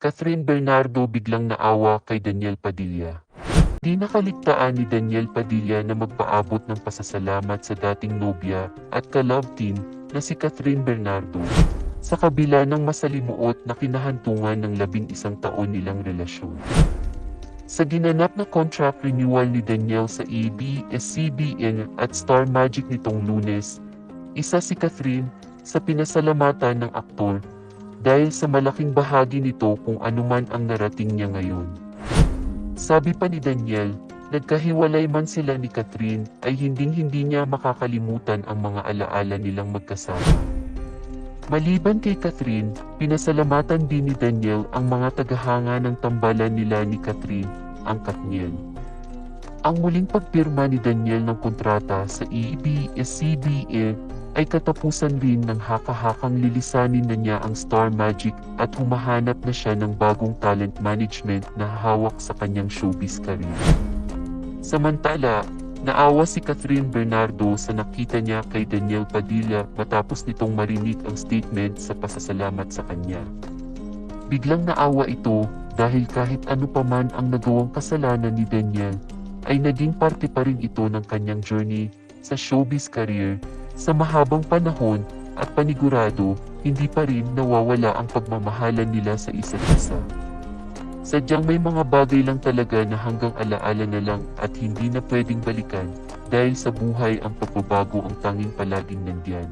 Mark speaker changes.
Speaker 1: Catherine Bernardo biglang naawa kay Daniel Padilla. Di nakaligtaan ni Daniel Padilla na magpaabot ng pasasalamat sa dating nobya at ka-love team na si Catherine Bernardo. Sa kabila ng masalimuot na kinahantungan ng 11 taon nilang relasyon. Sa ginanap na contract renewal ni Daniel sa ABS-CBN at Star Magic nitong Lunes, isa si Catherine sa pinasalamatan ng aktor dahil sa malaking bahagi nito kung anuman ang narating niya ngayon. Sabi pa ni Daniel, nagkahiwalay man sila ni Catherine ay hinding-hindi niya makakalimutan ang mga alaala nilang magkasama. Maliban kay Catherine, pinasalamatan din ni Daniel ang mga tagahanga ng tambalan nila ni Catherine, ang Katniel. Ang muling pagpirma ni Daniel ng kontrata sa ABS-CBN ay katapusan rin ng haka-hakang lilisanin na niya ang Star Magic at humahanap na siya ng bagong talent management na hawak sa kanyang showbiz career. Samantala, naawa si Catherine Bernardo sa nakita niya kay Daniel Padilla matapos nitong marinig ang statement sa pasasalamat sa kanya. Biglang naawa ito dahil kahit ano pa man ang nagawang kasalanan ni Daniel, ay naging parte pa rin ito ng kanyang journey sa showbiz career sa mahabang panahon at panigurado hindi pa rin nawawala ang pagmamahalan nila sa isa't isa. Sadyang may mga bagay lang talaga na hanggang alaala na lang at hindi na pwedeng balikan dahil sa buhay ang pagbabago ang tanging palaging nandiyan.